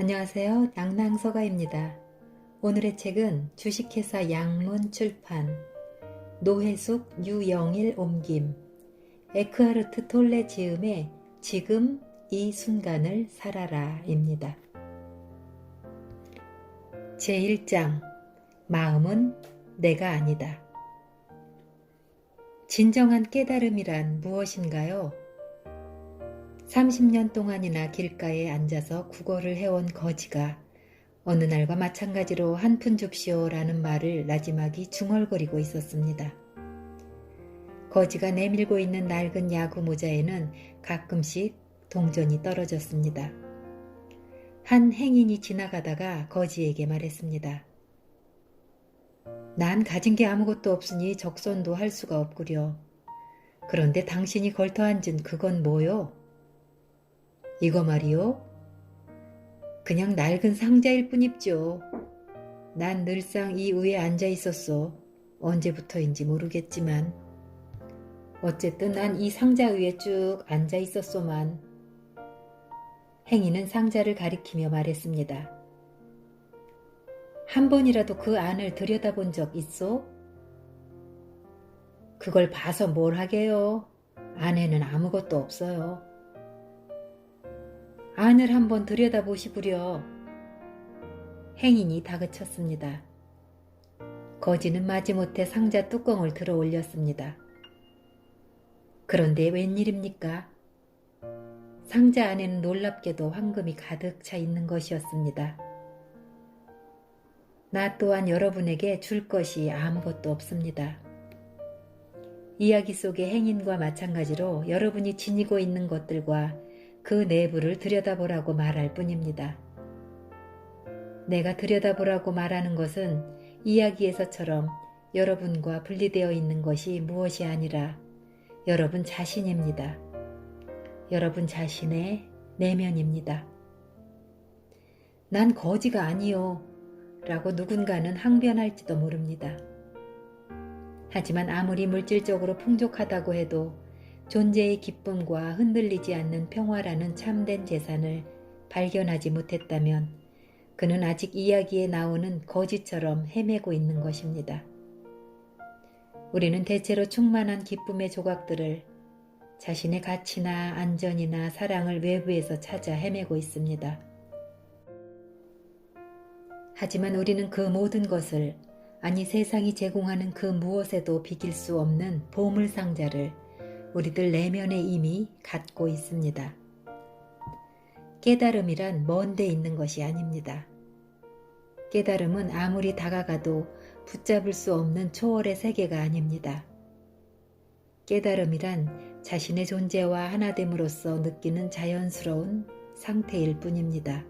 안녕하세요. 낭낭서가입니다. 오늘의 책은 주식회사 양문출판, 노혜숙, 유영일 옮김, 에크하르트 톨레 지음의 지금 이 순간을 살아라 입니다. 제1장 마음은 내가 아니다. 진정한 깨달음이란 무엇인가요? 30년 동안이나 길가에 앉아서 국어를 해온 거지가 어느 날과 마찬가지로 한 푼 줍시오라는 말을 나지막이 중얼거리고 있었습니다. 거지가 내밀고 있는 낡은 야구 모자에는 가끔씩 동전이 떨어졌습니다. 한 행인이 지나가다가 거지에게 말했습니다. 난 가진 게 아무것도 없으니 적선도 할 수가 없구려. 그런데 당신이 걸터앉은 그건 뭐요? 이거 말이요? 그냥 낡은 상자일 뿐입죠. 난 늘상 이 위에 앉아 있었소. 언제부터인지 모르겠지만. 어쨌든 난 이 상자 위에 쭉 앉아 있었소만. 행인은 상자를 가리키며 말했습니다. 한 번이라도 그 안을 들여다본 적 있소? 그걸 봐서 뭘 하게요? 안에는 아무것도 없어요. 안을 한번 들여다보시구려. 행인이 다그쳤습니다. 거지는 마지못해 상자 뚜껑을 들어 올렸습니다. 그런데 웬일입니까? 상자 안에는 놀랍게도 황금이 가득 차 있는 것이었습니다. 나 또한 여러분에게 줄 것이 아무것도 없습니다. 이야기 속의 행인과 마찬가지로 여러분이 지니고 있는 것들과 그 내부를 들여다보라고 말할 뿐입니다. 내가 들여다보라고 말하는 것은 이야기에서처럼 여러분과 분리되어 있는 것이 무엇이 아니라 여러분 자신입니다. 여러분 자신의 내면입니다. 난 거지가 아니요 라고 누군가는 항변할지도 모릅니다. 하지만 아무리 물질적으로 풍족하다고 해도 존재의 기쁨과 흔들리지 않는 평화라는 참된 재산을 발견하지 못했다면 그는 아직 이야기에 나오는 거지처럼 헤매고 있는 것입니다. 우리는 대체로 충만한 기쁨의 조각들을 자신의 가치나 안전이나 사랑을 외부에서 찾아 헤매고 있습니다. 하지만 우리는 그 모든 것을, 아니 세상이 제공하는 그 무엇에도 비길 수 없는 보물상자를 우리들 내면에 이미 갖고 있습니다. 깨달음이란 먼 데 있는 것이 아닙니다. 깨달음은 아무리 다가가도 붙잡을 수 없는 초월의 세계가 아닙니다. 깨달음이란 자신의 존재와 하나됨으로써 느끼는 자연스러운 상태일 뿐입니다.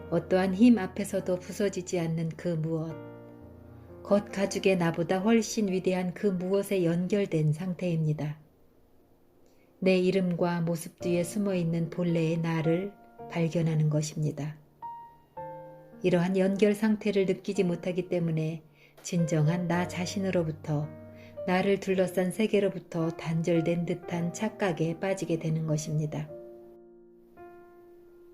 어떠한 힘 앞에서도 부서지지 않는 그 무엇, 겉가죽의 나보다 훨씬 위대한 그 무엇에 연결된 상태입니다. 내 이름과 모습 뒤에 숨어있는 본래의 나를 발견하는 것입니다. 이러한 연결 상태를 느끼지 못하기 때문에 진정한 나 자신으로부터, 나를 둘러싼 세계로부터 단절된 듯한 착각에 빠지게 되는 것입니다.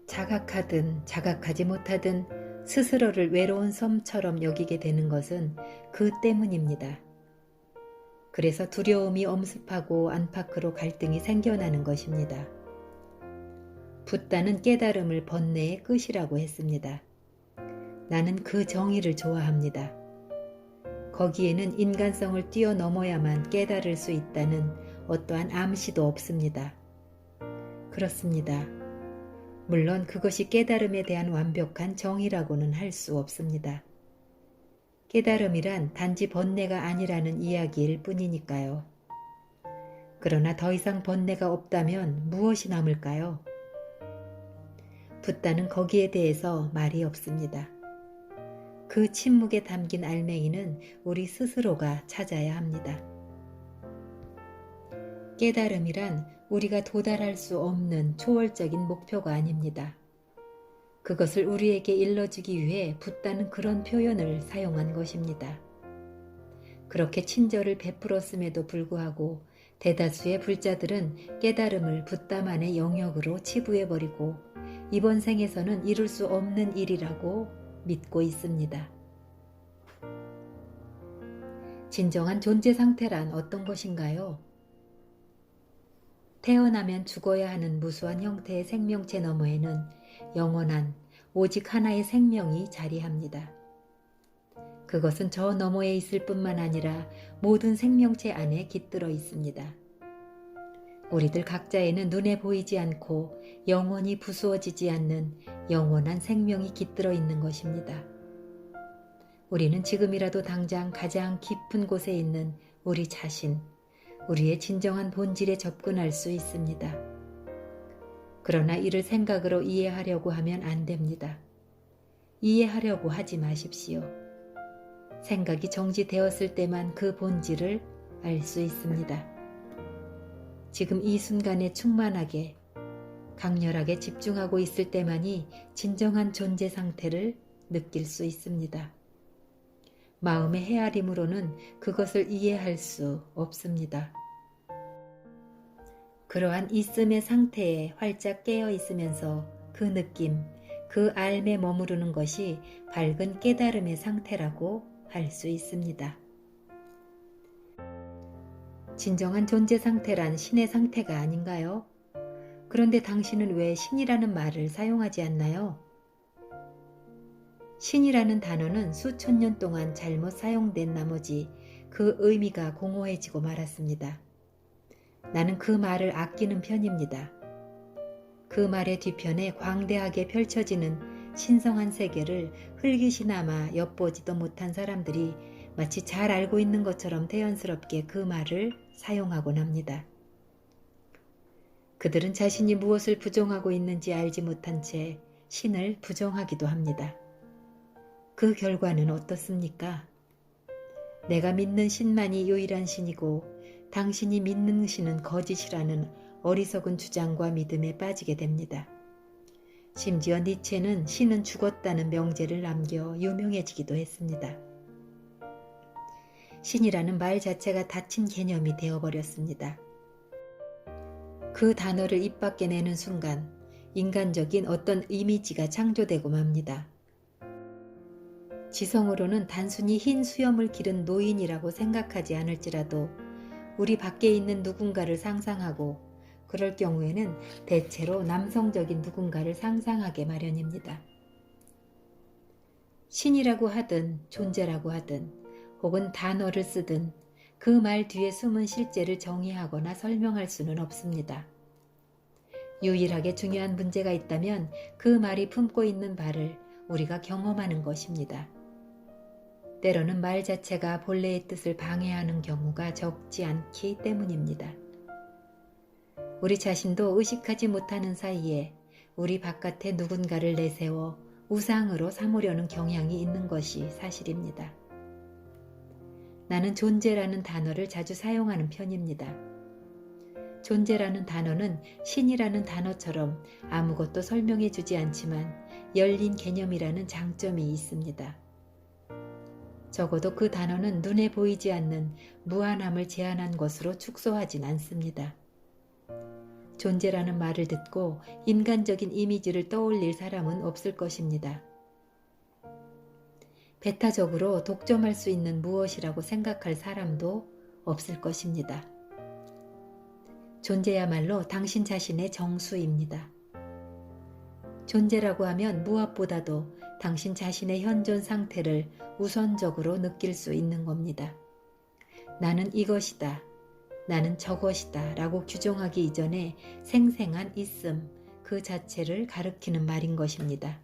자각하든 자각하지 못하든 스스로를 외로운 섬처럼 여기게 되는 것은 그 때문입니다. 그래서 두려움이 엄습하고 안팎으로 갈등이 생겨나는 것입니다. 붓다는 깨달음을 번뇌의 끝이라고 했습니다. 나는 그 정의를 좋아합니다. 거기에는 인간성을 뛰어넘어야만 깨달을 수 있다는 어떠한 암시도 없습니다. 그렇습니다. 물론 그것이 깨달음에 대한 완벽한 정의라고는 할 수 없습니다. 깨달음이란 단지 번뇌가 아니라는 이야기일 뿐이니까요. 그러나 더 이상 번뇌가 없다면 무엇이 남을까요? 붓다는 거기에 대해서 말이 없습니다. 그 침묵에 담긴 알맹이는 우리 스스로가 찾아야 합니다. 깨달음이란 우리가 도달할 수 없는 초월적인 목표가 아닙니다. 그것을 우리에게 일러주기 위해 붓다는 그런 표현을 사용한 것입니다. 그렇게 친절을 베풀었음에도 불구하고 대다수의 불자들은 깨달음을 붓다만의 영역으로 치부해버리고 이번 생에서는 이룰 수 없는 일이라고 믿고 있습니다. 진정한 존재 상태란 어떤 것인가요? 태어나면 죽어야 하는 무수한 형태의 생명체 너머에는 영원한 오직 하나의 생명이 자리합니다. 그것은 저 너머에 있을 뿐만 아니라 모든 생명체 안에 깃들어 있습니다. 우리들 각자에는 눈에 보이지 않고 영원히 부수어지지 않는 영원한 생명이 깃들어 있는 것입니다. 우리는 지금이라도 당장 가장 깊은 곳에 있는 우리 자신, 우리의 진정한 본질에 접근할 수 있습니다. 그러나 이를 생각으로 이해하려고 하면 안 됩니다. 이해하려고 하지 마십시오. 생각이 정지되었을 때만 그 본질을 알 수 있습니다. 지금 이 순간에 충만하게, 강렬하게 집중하고 있을 때만이 진정한 존재 상태를 느낄 수 있습니다. 마음의 헤아림으로는 그것을 이해할 수 없습니다. 그러한 있음의 상태에 활짝 깨어 있으면서 그 느낌, 그 알에 머무르는 것이 밝은 깨달음의 상태라고 할 수 있습니다. 진정한 존재 상태란 신의 상태가 아닌가요? 그런데 당신은 왜 신이라는 말을 사용하지 않나요? 신이라는 단어는 수천 년 동안 잘못 사용된 나머지 그 의미가 공허해지고 말았습니다. 나는 그 말을 아끼는 편입니다. 그 말의 뒤편에 광대하게 펼쳐지는 신성한 세계를 흙이시나마 엿보지도 못한 사람들이 마치 잘 알고 있는 것처럼 태연스럽게 그 말을 사용하곤 합니다. 그들은 자신이 무엇을 부정하고 있는지 알지 못한 채 신을 부정하기도 합니다. 그 결과는 어떻습니까? 내가 믿는 신만이 유일한 신이고 당신이 믿는 신은 거짓이라는 어리석은 주장과 믿음에 빠지게 됩니다. 심지어 니체는 신은 죽었다는 명제를 남겨 유명해지기도 했습니다. 신이라는 말 자체가 닫힌 개념이 되어버렸습니다. 그 단어를 입 밖에 내는 순간 인간적인 어떤 이미지가 창조되고 맙니다. 지성으로는 단순히 흰 수염을 기른 노인이라고 생각하지 않을지라도 우리 밖에 있는 누군가를 상상하고 그럴 경우에는 대체로 남성적인 누군가를 상상하게 마련입니다. 신이라고 하든 존재라고 하든 혹은 단어를 쓰든 그 말 뒤에 숨은 실제를 정의하거나 설명할 수는 없습니다. 유일하게 중요한 문제가 있다면 그 말이 품고 있는 바를 우리가 경험하는 것입니다. 때로는 말 자체가 본래의 뜻을 방해하는 경우가 적지 않기 때문입니다. 우리 자신도 의식하지 못하는 사이에 우리 바깥에 누군가를 내세워 우상으로 삼으려는 경향이 있는 것이 사실입니다. 나는 존재라는 단어를 자주 사용하는 편입니다. 존재라는 단어는 신이라는 단어처럼 아무것도 설명해 주지 않지만 열린 개념이라는 장점이 있습니다. 적어도 그 단어는 눈에 보이지 않는 무한함을 제한한 것으로 축소하진 않습니다. 존재라는 말을 듣고 인간적인 이미지를 떠올릴 사람은 없을 것입니다. 배타적으로 독점할 수 있는 무엇이라고 생각할 사람도 없을 것입니다. 존재야말로 당신 자신의 정수입니다. 존재라고 하면 무엇보다도 당신 자신의 현존 상태를 우선적으로 느낄 수 있는 겁니다. 나는 이것이다, 나는 저것이다 라고 규정하기 이전에 생생한 있음 그 자체를 가리키는 말인 것입니다.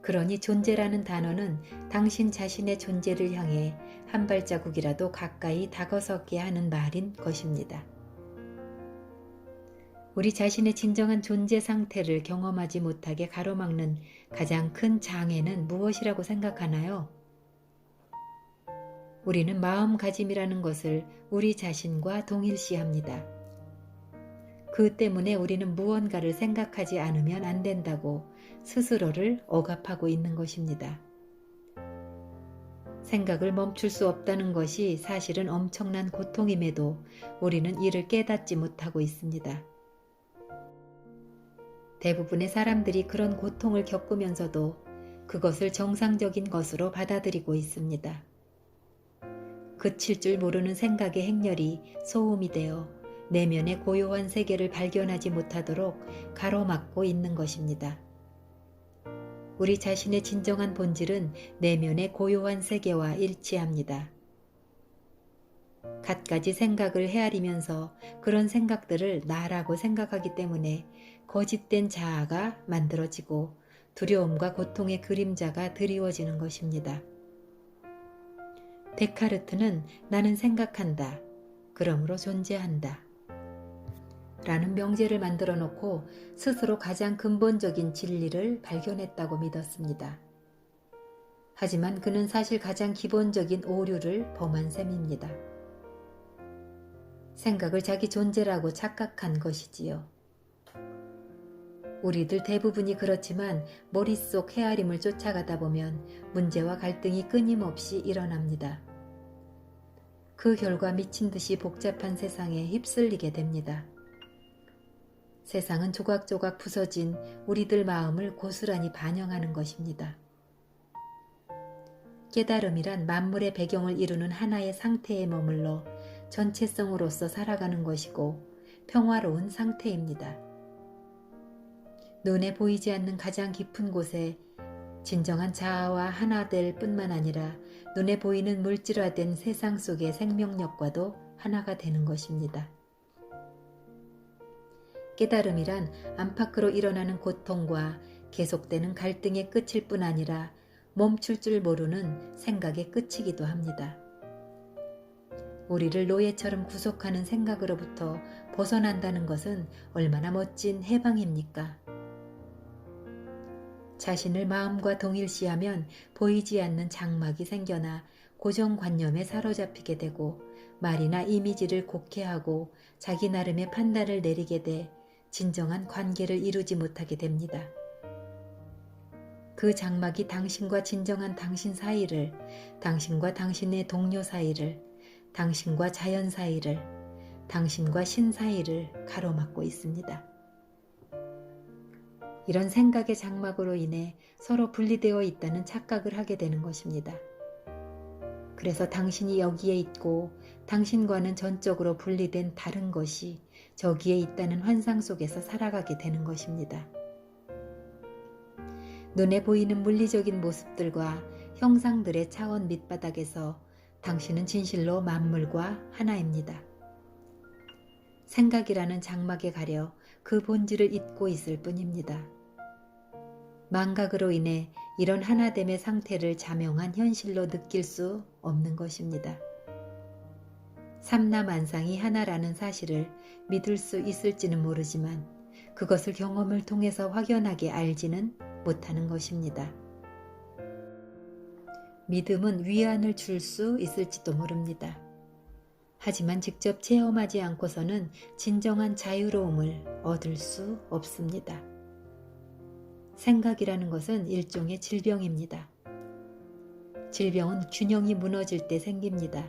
그러니 존재라는 단어는 당신 자신의 존재를 향해 한 발자국이라도 가까이 다가서게 하는 말인 것입니다. 우리 자신의 진정한 존재 상태를 경험하지 못하게 가로막는 가장 큰 장애는 무엇이라고 생각하나요? 우리는 마음가짐이라는 것을 우리 자신과 동일시합니다. 그 때문에 우리는 무언가를 생각하지 않으면 안 된다고 스스로를 억압하고 있는 것입니다. 생각을 멈출 수 없다는 것이 사실은 엄청난 고통임에도 우리는 이를 깨닫지 못하고 있습니다. 대부분의 사람들이 그런 고통을 겪으면서도 그것을 정상적인 것으로 받아들이고 있습니다. 그칠 줄 모르는 생각의 행렬이 소음이 되어 내면의 고요한 세계를 발견하지 못하도록 가로막고 있는 것입니다. 우리 자신의 진정한 본질은 내면의 고요한 세계와 일치합니다. 갖가지 생각을 헤아리면서 그런 생각들을 나라고 생각하기 때문에 거짓된 자아가 만들어지고 두려움과 고통의 그림자가 드리워지는 것입니다. 데카르트는 나는 생각한다. 그러므로 존재한다. 라는 명제를 만들어 놓고 스스로 가장 근본적인 진리를 발견했다고 믿었습니다. 하지만 그는 사실 가장 기본적인 오류를 범한 셈입니다. 생각을 자기 존재라고 착각한 것이지요. 우리들 대부분이 그렇지만 머릿속 헤아림을 쫓아가다 보면 문제와 갈등이 끊임없이 일어납니다. 그 결과 미친 듯이 복잡한 세상에 휩쓸리게 됩니다. 세상은 조각조각 부서진 우리들 마음을 고스란히 반영하는 것입니다. 깨달음이란 만물의 배경을 이루는 하나의 상태에 머물러 전체성으로서 살아가는 것이고 평화로운 상태입니다. 눈에 보이지 않는 가장 깊은 곳에 진정한 자아와 하나 될 뿐만 아니라 눈에 보이는 물질화된 세상 속의 생명력과도 하나가 되는 것입니다. 깨달음이란 안팎으로 일어나는 고통과 계속되는 갈등의 끝일 뿐 아니라 멈출 줄 모르는 생각의 끝이기도 합니다. 우리를 노예처럼 구속하는 생각으로부터 벗어난다는 것은 얼마나 멋진 해방입니까? 자신을 마음과 동일시하면 보이지 않는 장막이 생겨나 고정관념에 사로잡히게 되고 말이나 이미지를 곡해하고 자기 나름의 판단을 내리게 돼 진정한 관계를 이루지 못하게 됩니다. 그 장막이 당신과 진정한 당신 사이를, 당신과 당신의 동료 사이를, 당신과 자연 사이를, 당신과 신 사이를 가로막고 있습니다. 이런 생각의 장막으로 인해 서로 분리되어 있다는 착각을 하게 되는 것입니다. 그래서 당신이 여기에 있고 당신과는 전적으로 분리된 다른 것이 저기에 있다는 환상 속에서 살아가게 되는 것입니다. 눈에 보이는 물리적인 모습들과 형상들의 차원 밑바닥에서 당신은 진실로 만물과 하나입니다. 생각이라는 장막에 가려 그 본질을 잊고 있을 뿐입니다. 망각으로 인해 이런 하나됨의 상태를 자명한 현실로 느낄 수 없는 것입니다. 삼라만상이 하나라는 사실을 믿을 수 있을지는 모르지만 그것을 경험을 통해서 확연하게 알지는 못하는 것입니다. 믿음은 위안을 줄 수 있을지도 모릅니다. 하지만 직접 체험하지 않고서는 진정한 자유로움을 얻을 수 없습니다. 생각이라는 것은 일종의 질병입니다. 질병은 균형이 무너질 때 생깁니다.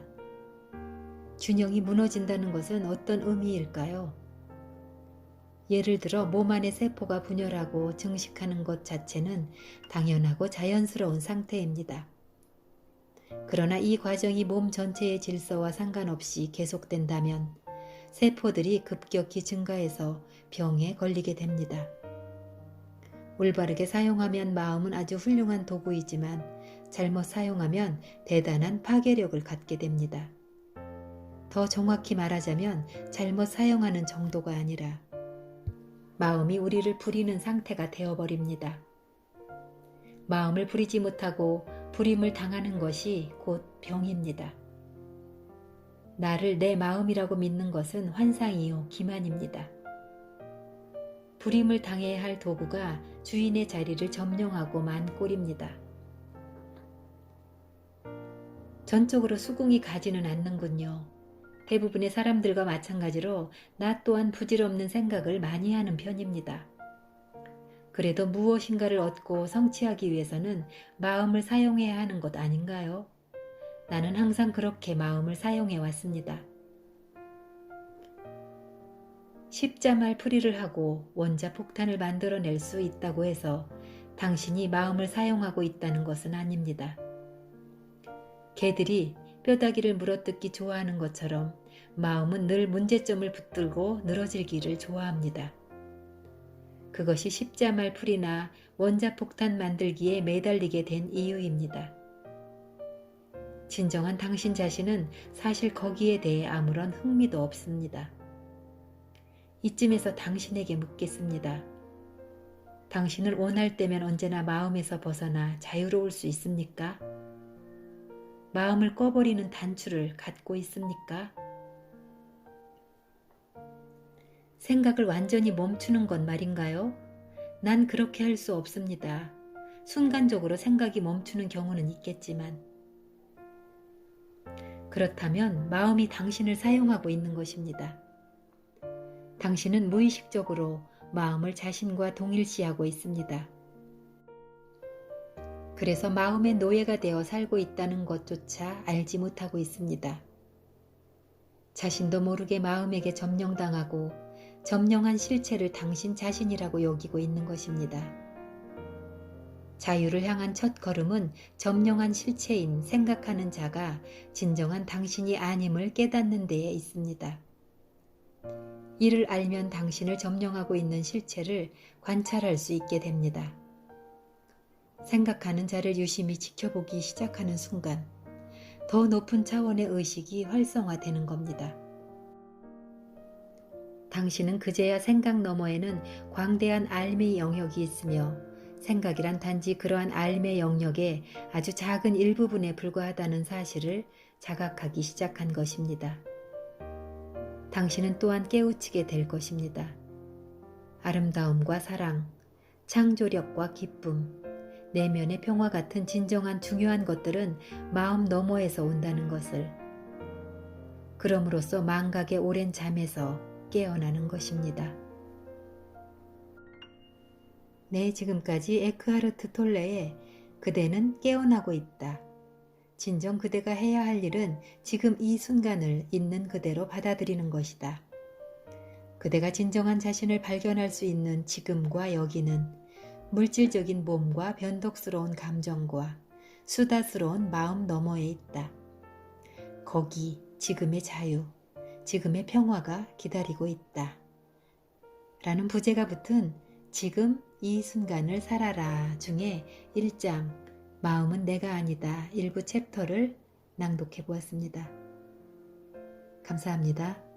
균형이 무너진다는 것은 어떤 의미일까요? 예를 들어 몸 안의 세포가 분열하고 증식하는 것 자체는 당연하고 자연스러운 상태입니다. 그러나 이 과정이 몸 전체의 질서와 상관없이 계속된다면 세포들이 급격히 증가해서 병에 걸리게 됩니다. 올바르게 사용하면 마음은 아주 훌륭한 도구이지만 잘못 사용하면 대단한 파괴력을 갖게 됩니다. 더 정확히 말하자면 잘못 사용하는 정도가 아니라 마음이 우리를 부리는 상태가 되어버립니다. 마음을 부리지 못하고 부림을 당하는 것이 곧 병입니다. 나를 내 마음이라고 믿는 것은 환상이요 기만입니다. 부림을 당해야 할 도구가 주인의 자리를 점령하고 만 꼴입니다. 전적으로 수긍이 가지는 않는군요. 대부분의 사람들과 마찬가지로 나 또한 부질없는 생각을 많이 하는 편입니다. 그래도 무엇인가를 얻고 성취하기 위해서는 마음을 사용해야 하는 것 아닌가요? 나는 항상 그렇게 마음을 사용해 왔습니다. 십자말 풀이를 하고 원자 폭탄을 만들어낼 수 있다고 해서 당신이 마음을 사용하고 있다는 것은 아닙니다. 개들이 뼈다귀를 물어뜯기 좋아하는 것처럼 마음은 늘 문제점을 붙들고 늘어질기를 좋아합니다. 그것이 십자말 풀이나 원자폭탄 만들기에 매달리게 된 이유입니다. 진정한 당신 자신은 사실 거기에 대해 아무런 흥미도 없습니다. 이쯤에서 당신에게 묻겠습니다. 당신을 원할 때면 언제나 마음에서 벗어나 자유로울 수 있습니까? 마음을 꺼버리는 단추를 갖고 있습니까? 생각을 완전히 멈추는 건 말인가요? 난 그렇게 할 수 없습니다. 순간적으로 생각이 멈추는 경우는 있겠지만. 그렇다면 마음이 당신을 사용하고 있는 것입니다. 당신은 무의식적으로 마음을 자신과 동일시하고 있습니다. 그래서 마음의 노예가 되어 살고 있다는 것조차 알지 못하고 있습니다. 자신도 모르게 마음에게 점령당하고 점령한 실체를 당신 자신이라고 여기고 있는 것입니다. 자유를 향한 첫 걸음은 점령한 실체인 생각하는 자가 진정한 당신이 아님을 깨닫는 데에 있습니다. 이를 알면 당신을 점령하고 있는 실체를 관찰할 수 있게 됩니다. 생각하는 자를 유심히 지켜보기 시작하는 순간 더 높은 차원의 의식이 활성화되는 겁니다. 당신은 그제야 생각 너머에는 광대한 알미 영역이 있으며 생각이란 단지 그러한 알미 영역의 아주 작은 일부분에 불과하다는 사실을 자각하기 시작한 것입니다. 당신은 또한 깨우치게 될 것입니다. 아름다움과 사랑, 창조력과 기쁨, 내면의 평화 같은 진정한 중요한 것들은 마음 너머에서 온다는 것을, 그럼으로써 망각의 오랜 잠에서 깨어나는 것입니다. 네, 지금까지 에크하르트 톨레의 그대는 깨어나고 있다. 진정 그대가 해야 할 일은 지금 이 순간을 있는 그대로 받아들이는 것이다. 그대가 진정한 자신을 발견할 수 있는 지금과 여기는 물질적인 몸과 변덕스러운 감정과 수다스러운 마음 너머에 있다. 거기 지금의 자유, 지금의 평화가 기다리고 있다. 라는 부제가 붙은 지금 이 순간을 살아라 중에 1장 마음은 내가 아니다 일부 챕터를 낭독해 보았습니다. 감사합니다.